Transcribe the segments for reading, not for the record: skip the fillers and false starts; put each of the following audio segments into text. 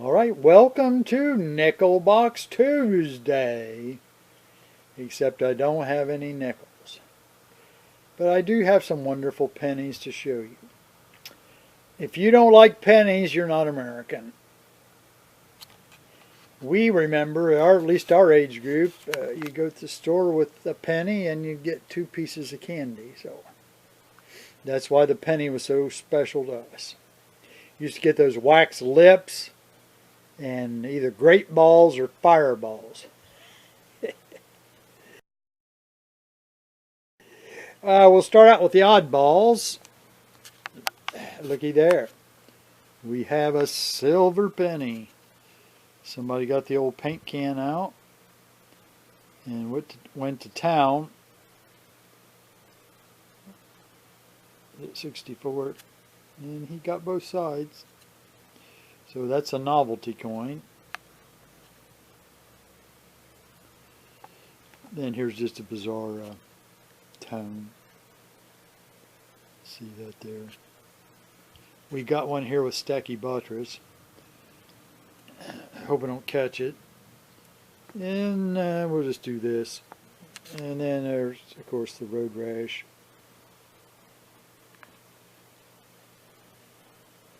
Alright, welcome to Nickel Box Tuesday. Except I don't have any nickels. But I do have some wonderful pennies to show you. If you don't like pennies, you're not American. We remember, at least our age group, you go to the store with a penny and you get 2 pieces of candy. So that's why the penny was so special to us. You used to get those wax lips and either grape balls or fireballs. We'll start out with the oddballs. Looky there. We have a silver penny. Somebody got the old paint can out and went to town at 64, and he got both sides. So that's a novelty coin. Then here's just a bizarre tone. See that there. We got one here with Stacky Buttress. Hope I don't catch it. And we'll just do this. And then there's, of course, the Road Rash.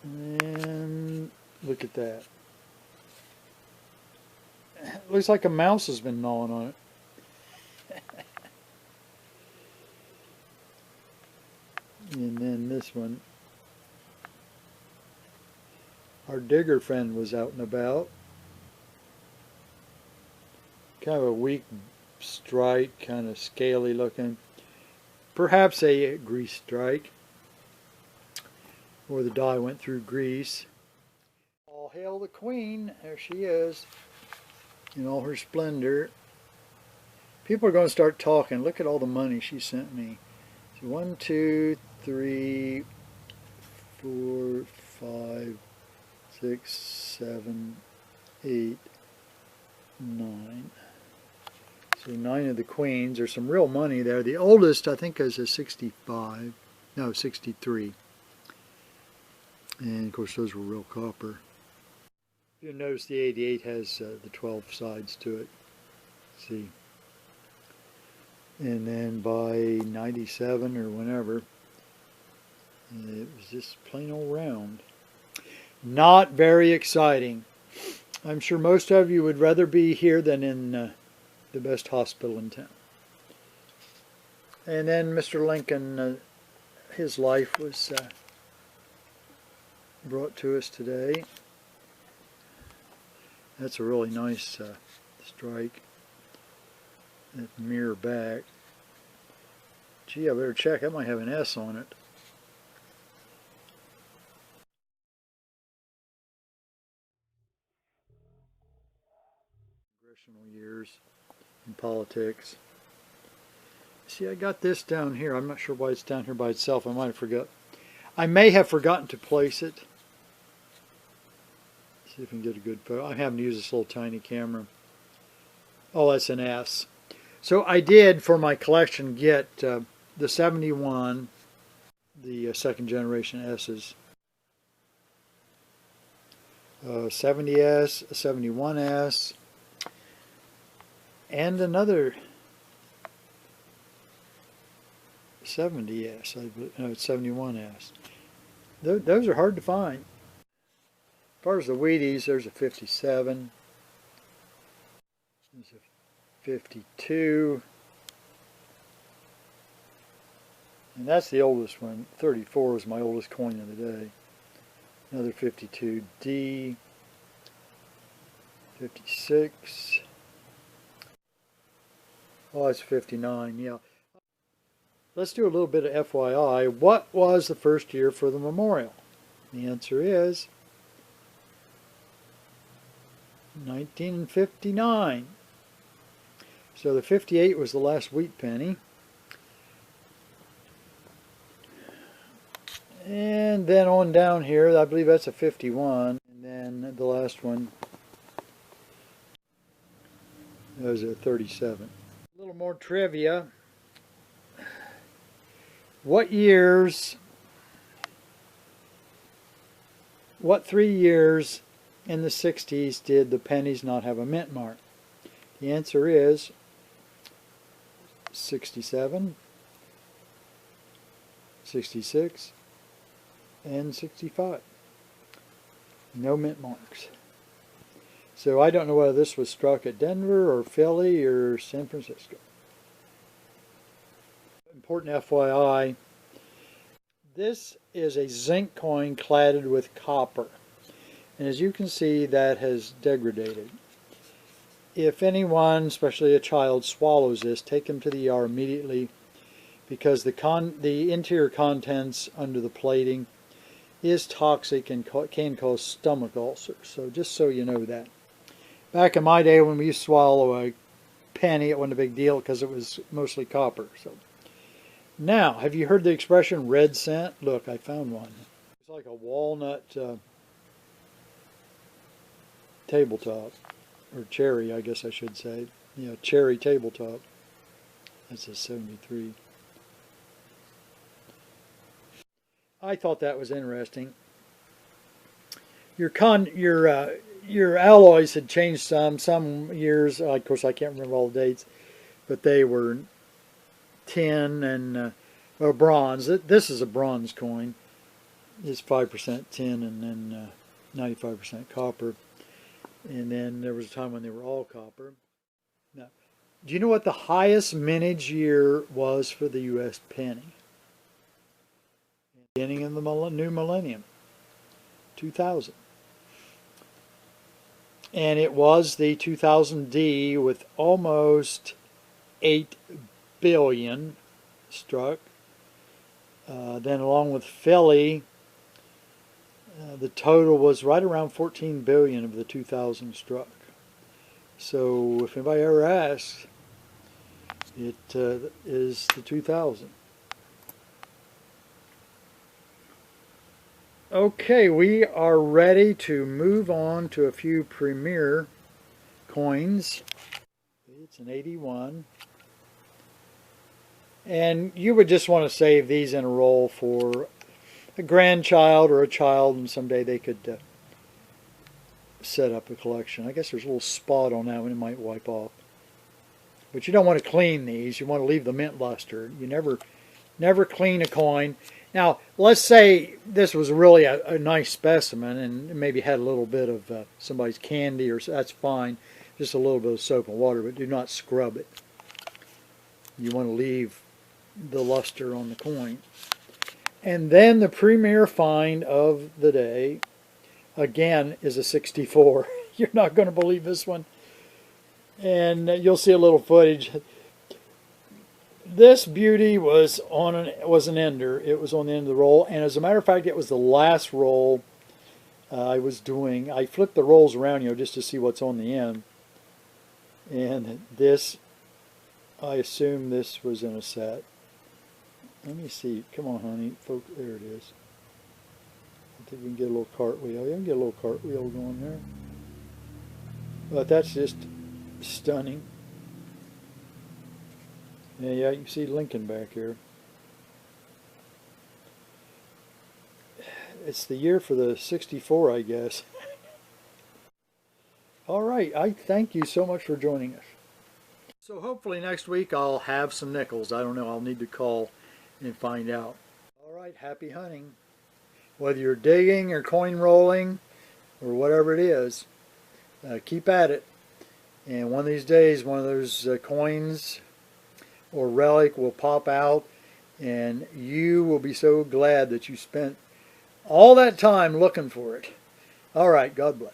And look at that. Looks like a mouse has been gnawing on it. And then this one. Our digger friend was out and about. Kind of a weak strike, kind of scaly looking. Perhaps a grease strike. Or the dye went through grease. All hail the Queen. There she is. In all her splendor. People are going to start talking. Look at all the money she sent me. So 1, 2, 3, 4, 5, 6, 7, 8, 9. So 9 of the queens. There's some real money there. The oldest, I think, is a 65. No, 63. And of course, those were real copper. You'll notice the 88 has the 12 sides to it. Let's see. And then by 97 or whenever, it was just plain old round. Not very exciting. I'm sure most of you would rather be here than in the best hospital in town. And then Mr. Lincoln, his life was brought to us today. That's a really nice strike. That mirror back. Gee, I better check. That might have an S on it. Congressional years in politics. See, I got this down here. I'm not sure why it's down here by itself. I might have forgot. I may have forgotten to place it. See if we can get a good photo. I'm having to use this little tiny camera. Oh, that's an S. So I did, for my collection, get the 71, the second generation S's. 70S, 71S, and another 70S. No, it's 71S. Those are hard to find. As far as the Wheaties, there's a 57. There's a 52. And that's the oldest one. 34 is my oldest coin of the day. Another 52D. 56. Oh, that's 59, yeah. Let's do a little bit of FYI. What was the first year for the memorial? The answer is 1959. So the 58 was the last wheat penny. And then on down here, I believe that's a 51. And then the last one, that was a 37. A little more trivia. What 3 years in the 60s did the pennies not have a mint mark? The answer is 67, 66, and 65. No mint marks. So I don't know whether this was struck at Denver or Philly or San Francisco. Important FYI, this is a zinc coin cladded with copper. And as you can see, that has degraded. If anyone, especially a child, swallows this, take them to the ER immediately, because the interior contents under the plating is toxic and can cause stomach ulcers. So just so you know that. Back in my day when we used to swallow a penny, it wasn't a big deal because it was mostly copper. So now, have you heard the expression red cent? Look, I found one. It's like a walnut tabletop, or cherry, I guess I should say. Yeah, cherry tabletop. That's a 73. I thought that was interesting. Your alloys had changed some years. Of course, I can't remember all the dates, but they were tin and bronze. This is a bronze coin. It's 5% tin and then 95% copper. And then there was a time when they were all copper. Now, do you know what the highest mintage year was for the U.S. penny? Beginning of the new millennium, 2000. And it was the 2000D with almost 8 billion struck. Then along with Philly, the total was right around 14 billion of the 2000 struck. So if anybody ever asks, it is the 2000. Okay, we are ready to move on to a few premier coins. It's an 81. And you would just want to save these in a roll for a grandchild or a child, and someday they could set up a collection. I guess there's a little spot on that one, it might wipe off. But you don't want to clean these. You want to leave the mint luster. You never clean a coin. Now, let's say this was really a nice specimen and maybe had a little bit of somebody's candy, or that's fine. Just a little bit of soap and water, but do not scrub it. You want to leave the luster on the coin. And then the premier find of the day, again, is a 64. You're not going to believe this one. And you'll see a little footage. This beauty was an ender. It was on the end of the roll, and as a matter of fact, it was the last roll I was doing. I flipped the rolls around, just to see what's on the end. And this, I assume this was in a set. Let me see. Come on, honey. There it is. I think we can get a little cartwheel. Yeah, we can get a little cartwheel going there. But that's just stunning. Yeah, you can see Lincoln back here. It's the year for the 64, I guess. All right, I thank you so much for joining us. So hopefully next week I'll have some nickels. I don't know, I'll need to call and find out. All right, happy hunting. Whether you're digging or coin rolling or whatever it is, keep at it. And one of these days, one of those coins or relic will pop out, and you will be so glad that you spent all that time looking for it. All right, God bless.